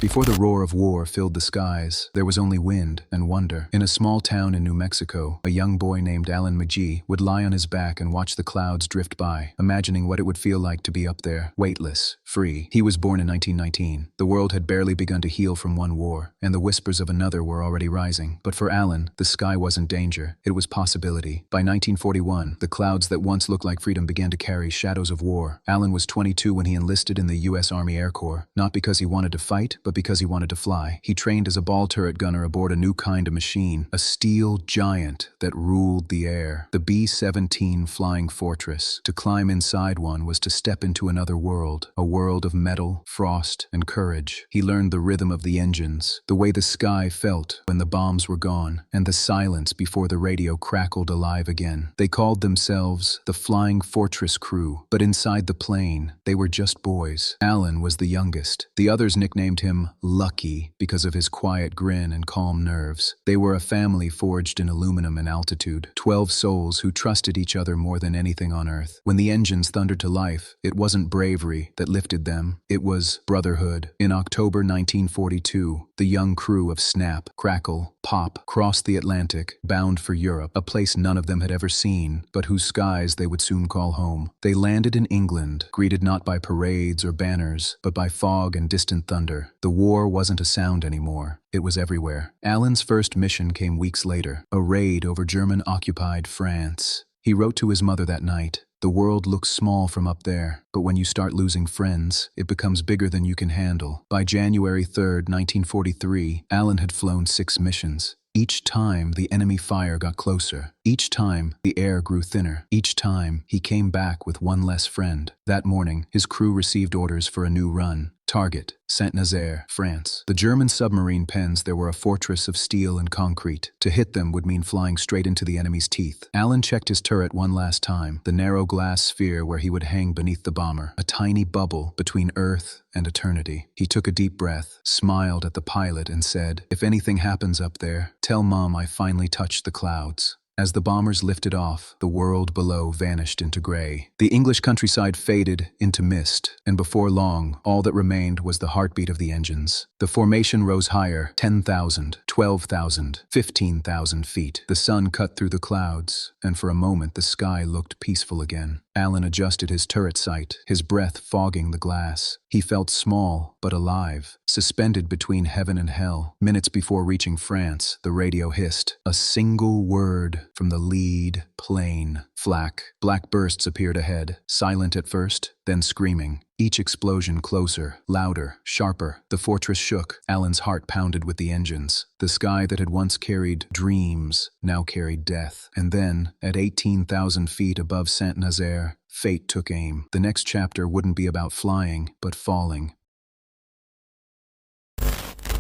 Before the roar of war filled the skies, there was only wind and wonder. In a small town in New Mexico, a young boy named Alan Magee would lie on his back and watch the clouds drift by, imagining what it would feel like to be up there, weightless, free. He was born in 1919. The world had barely begun to heal from one war, and the whispers of another were already rising. But for Alan, the sky wasn't danger, it was possibility. By 1941, the clouds that once looked like freedom began to carry shadows of war. Alan was 22 when he enlisted in the U.S. Army Air Corps, not because he wanted to fight, but because he wanted to fly. He trained as a ball turret gunner aboard a new kind of machine, a steel giant that ruled the air, the B-17 Flying Fortress. To climb inside one was to step into another world, a world of metal, frost, and courage. He learned the rhythm of the engines, the way the sky felt when the bombs were gone, and the silence before the radio crackled alive again. They called themselves the Flying Fortress Crew, but inside the plane, they were just boys. Alan was the youngest. The others nicknamed him Lucky because of his quiet grin and calm nerves. They were a family forged in aluminum and altitude, 12 souls who trusted each other more than anything on earth. When the engines thundered to life, it wasn't bravery that lifted them, it was brotherhood. In October 1942, the young crew of Snap, Crackle, Pop crossed the Atlantic, bound for Europe, a place none of them had ever seen, but whose skies they would soon call home. They landed in England, greeted not by parades or banners, but by fog and distant thunder. The war wasn't a sound anymore. It was everywhere. Alan's first mission came weeks later, a raid over German-occupied France. He wrote to his mother that night, "The world looks small from up there, but when you start losing friends, it becomes bigger than you can handle." By January 3, 1943, Alan had flown 6 missions. Each time, the enemy fire got closer. Each time, the air grew thinner. Each time, he came back with one less friend. That morning, his crew received orders for a new run. Target, Saint-Nazaire, France. The German submarine pens there were a fortress of steel and concrete. To hit them would mean flying straight into the enemy's teeth. Alan checked his turret one last time, the narrow glass sphere where he would hang beneath the bomber, a tiny bubble between Earth and eternity. He took a deep breath, smiled at the pilot, and said, "If anything happens up there, tell Mom I finally touched the clouds." As the bombers lifted off, the world below vanished into gray. The English countryside faded into mist, and before long, all that remained was the heartbeat of the engines. The formation rose higher, 10,000, 12,000, 15,000 feet. The sun cut through the clouds, and for a moment the sky looked peaceful again. Alan adjusted his turret sight, his breath fogging the glass. He felt small, but alive, suspended between heaven and hell. Minutes before reaching France, the radio hissed. A single word from the lead plane. Flak. Black bursts appeared ahead, silent at first, then screaming. Each explosion closer, louder, sharper. The fortress shook. Alan's heart pounded with the engines. The sky that had once carried dreams now carried death. And then, at 18,000 feet above Saint-Nazaire, fate took aim. The next chapter wouldn't be about flying, but falling.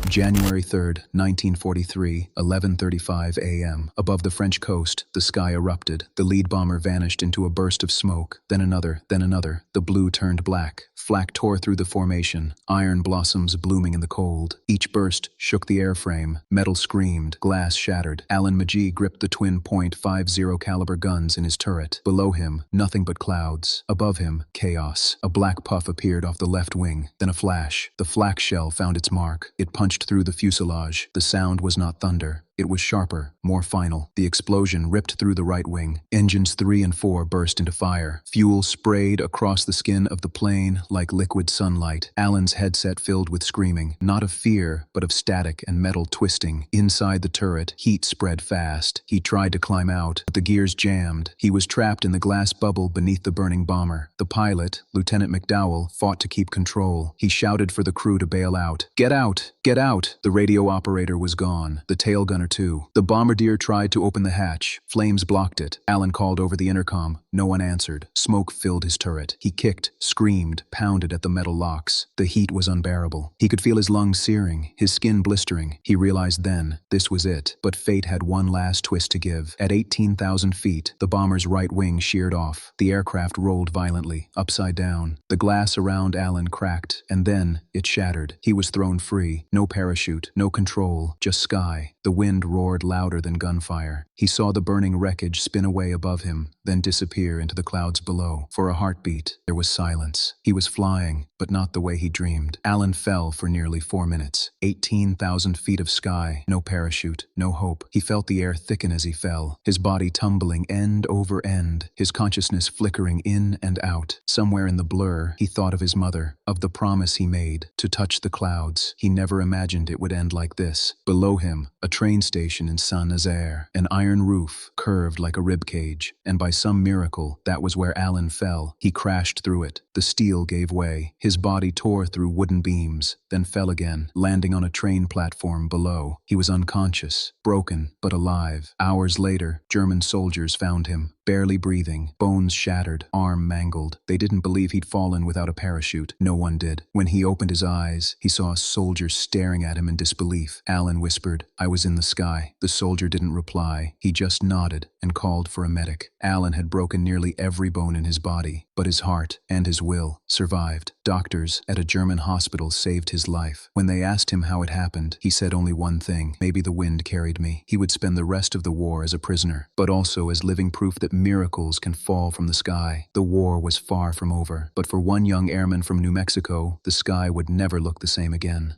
January 3, 1943, 11:35 a.m. Above the French coast, the sky erupted. The lead bomber vanished into a burst of smoke. Then another, then another. The blue turned black. Flak tore through the formation, iron blossoms blooming in the cold. Each burst shook the airframe. Metal screamed. Glass shattered. Alan Magee gripped the twin .50 caliber guns in his turret. Below him, nothing but clouds. Above him, chaos. A black puff appeared off the left wing. Then a flash. The flak shell found its mark. It punched through the fuselage. The sound was not thunder. It was sharper, more final. The explosion ripped through the right wing. Engines 3 and 4 burst into fire. Fuel sprayed across the skin of the plane like liquid sunlight. Alan's headset filled with screaming, not of fear, but of static and metal twisting. Inside the turret, heat spread fast. He tried to climb out, but the gears jammed. He was trapped in the glass bubble beneath the burning bomber. The pilot, Lieutenant McDowell, fought to keep control. He shouted for the crew to bail out. "Get out! Get out!" The radio operator was gone. The tail gunner too. The bombardier tried to open the hatch. Flames blocked it. Alan called over the intercom. No one answered. Smoke filled his turret. He kicked, screamed, pounded at the metal locks. The heat was unbearable. He could feel his lungs searing, his skin blistering. He realized then, this was it. But fate had one last twist to give. At 18,000 feet, the bomber's right wing sheared off. The aircraft rolled violently, upside down. The glass around Alan cracked, and then it shattered. He was thrown free. No parachute, no control, just sky. The wind roared louder than gunfire. He saw the burning wreckage spin away above him, then disappear into the clouds below. For a heartbeat, there was silence. He was flying, but not the way he dreamed. Alan fell for nearly 4 minutes. 18,000 feet of sky, no parachute, no hope. He felt the air thicken as he fell, his body tumbling end over end, his consciousness flickering in and out. Somewhere in the blur, he thought of his mother, of the promise he made, to touch the clouds. He never imagined it would end like this. Below him, a train station in Saint-Nazaire, an iron roof curved like a ribcage, and by some miracle, that was where Alan fell. He crashed through it. The steel gave way. His body tore through wooden beams, then fell again, landing on a train platform below. He was unconscious, broken, but alive. Hours later, German soldiers found him, barely breathing, bones shattered, arm mangled. They didn't believe he'd fallen without a parachute. No one did. When he opened his eyes, he saw a soldier staring at him in disbelief. Alan whispered, "I was in the sky." The soldier didn't reply. He just nodded and called for a medic. Alan had broken nearly every bone in his body, but his heart and his will survived. Doctors at a German hospital saved his life. When they asked him how it happened, he said only one thing: maybe the wind carried me. He would spend the rest of the war as a prisoner, but also as living proof that miracles can fall from the sky. The war was far from over, but for one young airman from New Mexico, the sky would never look the same again.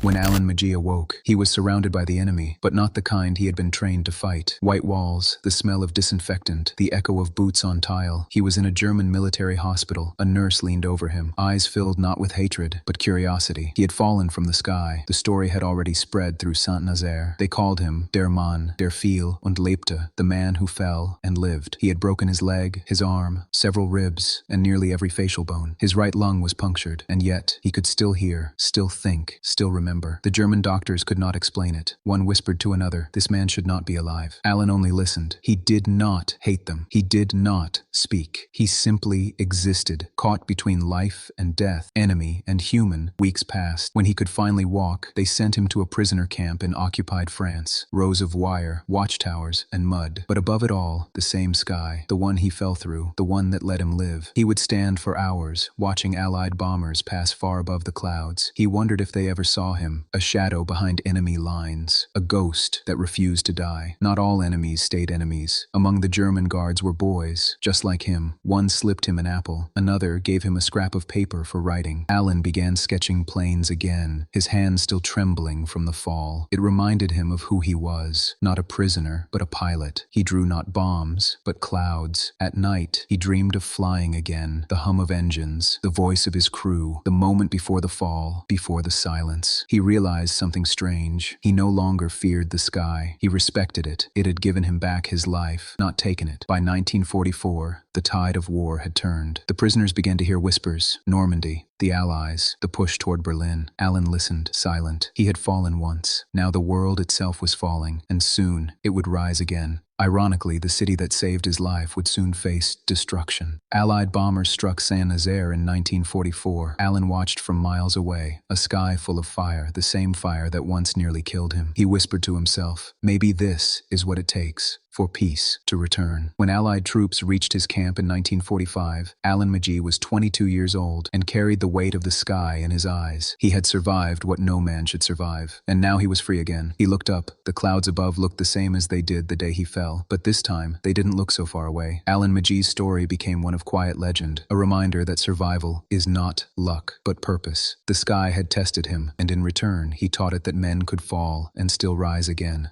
When Alan Magee awoke, he was surrounded by the enemy, but not the kind he had been trained to fight. White walls, the smell of disinfectant, the echo of boots on tile. He was in a German military hospital. A nurse leaned over him, eyes filled not with hatred, but curiosity. He had fallen from the sky. The story had already spread through Saint-Nazaire. They called him Der Mann, der fiel und lebte, the man who fell and lived. He had broken his leg, his arm, several ribs, and nearly every facial bone. His right lung was punctured, and yet he could still hear, still think, still remember. The German doctors could not explain it. One whispered to another, this man should not be alive. Alan only listened. He did not hate them. He did not speak. He simply existed, caught between life and death, enemy and human. Weeks passed. When he could finally walk, they sent him to a prisoner camp in occupied France. Rows of wire, watchtowers, and mud. But above it all, the same sky, the one he fell through, the one that let him live. He would stand for hours, watching Allied bombers pass far above the clouds. He wondered if they ever saw him, a shadow behind enemy lines, a ghost that refused to die. Not all enemies stayed enemies. Among the German guards were boys, just like him. One slipped him an apple, another gave him a scrap of paper for writing. Alan began sketching planes again, his hands still trembling from the fall. It reminded him of who he was, not a prisoner, but a pilot. He drew not bombs, but clouds. At night, he dreamed of flying again, the hum of engines, the voice of his crew, the moment before the fall, before the silence. He realized something strange. He no longer feared the sky. He respected it. It had given him back his life, not taken it. By 1944, the tide of war had turned. The prisoners began to hear whispers. Normandy, the Allies, the push toward Berlin. Alan listened, silent. He had fallen once. Now the world itself was falling, and soon it would rise again. Ironically, the city that saved his life would soon face destruction. Allied bombers struck Saint-Nazaire in 1944. Alan watched from miles away, a sky full of fire, the same fire that once nearly killed him. He whispered to himself, maybe this is what it takes for peace to return. When Allied troops reached his camp in 1945, Alan Magee was 22 years old and carried the weight of the sky in his eyes. He had survived what no man should survive, and now he was free again. He looked up. The clouds above looked the same as they did the day he fell, but this time they didn't look so far away. Alan Magee's story became one of quiet legend, a reminder that survival is not luck, but purpose. The sky had tested him, and in return, he taught it that men could fall and still rise again.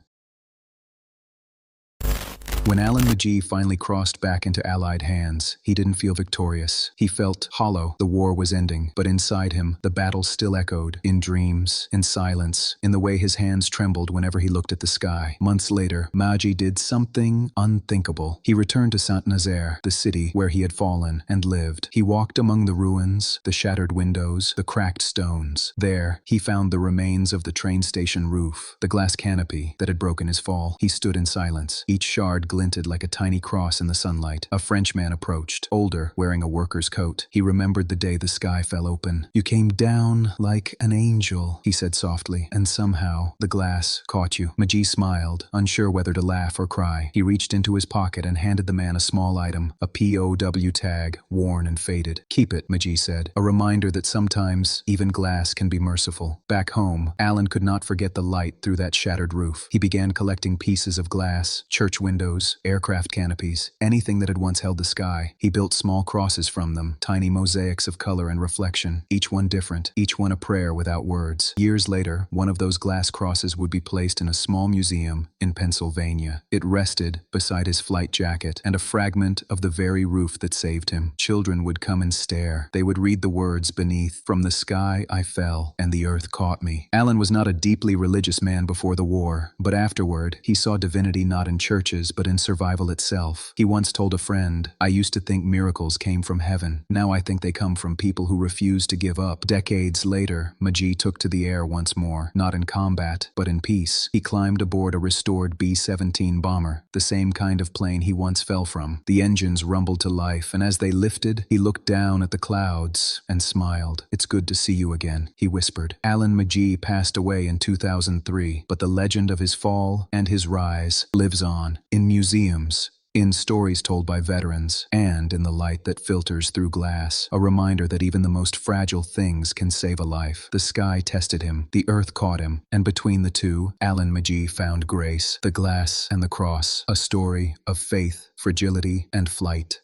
When Alan Magee finally crossed back into Allied hands, he didn't feel victorious. He felt hollow. The war was ending, but inside him, the battle still echoed, in dreams, in silence, in the way his hands trembled whenever he looked at the sky. Months later, Magee did something unthinkable. He returned to Saint-Nazaire, the city where he had fallen and lived. He walked among the ruins, the shattered windows, the cracked stones. There, he found the remains of the train station roof, the glass canopy that had broken his fall. He stood in silence, each shard glinted like a tiny cross in the sunlight. A Frenchman approached, older, wearing a worker's coat. He remembered the day the sky fell open. "You came down like an angel," he said softly, "and somehow the glass caught you." Magee smiled, unsure whether to laugh or cry. He reached into his pocket and handed the man a small item, a POW tag, worn and faded. "Keep it," Magee said, a reminder that sometimes even glass can be merciful. Back home, Alan could not forget the light through that shattered roof. He began collecting pieces of glass, church windows, aircraft canopies, anything that had once held the sky. He built small crosses from them, tiny mosaics of color and reflection, each one different, each one a prayer without words. Years later, one of those glass crosses would be placed in a small museum in Pennsylvania. It rested beside his flight jacket and a fragment of the very roof that saved him. Children would come and stare. They would read the words beneath, "From the sky I fell, and the earth caught me." Alan was not a deeply religious man before the war, but afterward, he saw divinity not in churches but in survival itself. He once told a friend, "I used to think miracles came from heaven. Now I think they come from people who refuse to give up." Decades later, Magee took to the air once more, not in combat, but in peace. He climbed aboard a restored B-17 bomber, the same kind of plane he once fell from. The engines rumbled to life, and as they lifted, he looked down at the clouds and smiled. "It's good to see you again," he whispered. Alan Magee passed away in 2003, but the legend of his fall and his rise lives on, in museums, in stories told by veterans, and in the light that filters through glass, a reminder that even the most fragile things can save a life. The sky tested him, the earth caught him, and between the two, Alan Magee found grace, the glass and the cross, a story of faith, fragility, and flight.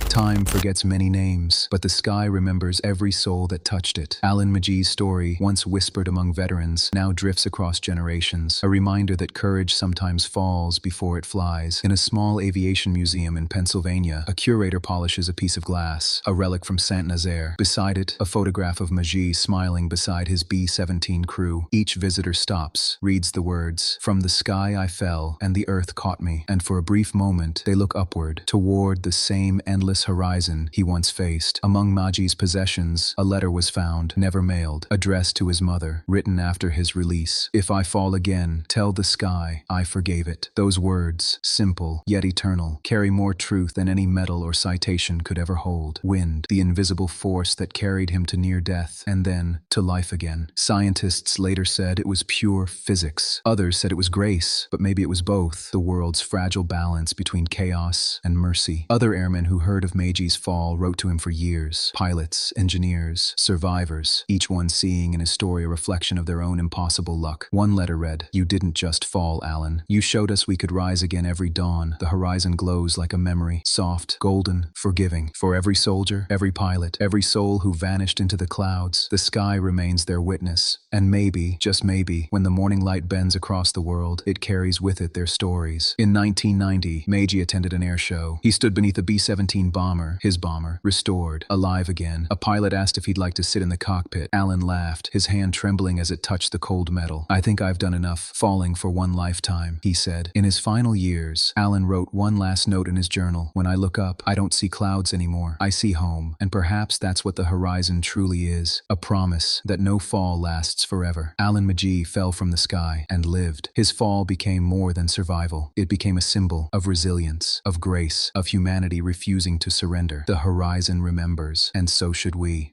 Time forgets many names, but the sky remembers every soul that touched it. Alan Magee's story, once whispered among veterans, now drifts across generations, a reminder that courage sometimes falls before it flies. In a small aviation museum in Pennsylvania, a curator polishes a piece of glass, a relic from Saint-Nazaire. Beside it, a photograph of Magee smiling beside his B-17 crew. Each visitor stops, reads the words, "From the sky I fell, and the earth caught me," and for a brief moment, they look upward, toward the same endless horizon he once faced. Among Magee's possessions, a letter was found, never mailed, addressed to his mother, written after his release. "If I fall again, tell the sky I forgave it." Those words, simple yet eternal, carry more truth than any medal or citation could ever hold. Wind, the invisible force that carried him to near death, and then to life again. Scientists later said it was pure physics. Others said it was grace, but maybe it was both, the world's fragile balance between chaos and mercy. Other airmen who heard of Magee's fall wrote to him for years. Pilots, engineers, survivors, each one seeing in his story a reflection of their own impossible luck. One letter read, "You didn't just fall, Alan. You showed us we could rise again every dawn. The horizon glows like a memory, soft, golden, forgiving. For every soldier, every pilot, every soul who vanished into the clouds, the sky remains their witness. And maybe, just maybe, when the morning light bends across the world, it carries with it their stories." In 1990, Magee attended an air show. He stood beneath a B-17 bomber, his bomber, restored, alive again. A pilot asked if he'd like to sit in the cockpit. Alan laughed, his hand trembling as it touched the cold metal. "I think I've done enough falling for one lifetime," he said. In his final years, Alan wrote one last note in his journal. "When I look up, I don't see clouds anymore. I see home." And perhaps that's what the horizon truly is, a promise that no fall lasts forever. Alan Magee fell from the sky and lived. His fall became more than survival. It became a symbol of resilience, of grace, of humanity refusing to surrender. The horizon remembers, and so should we.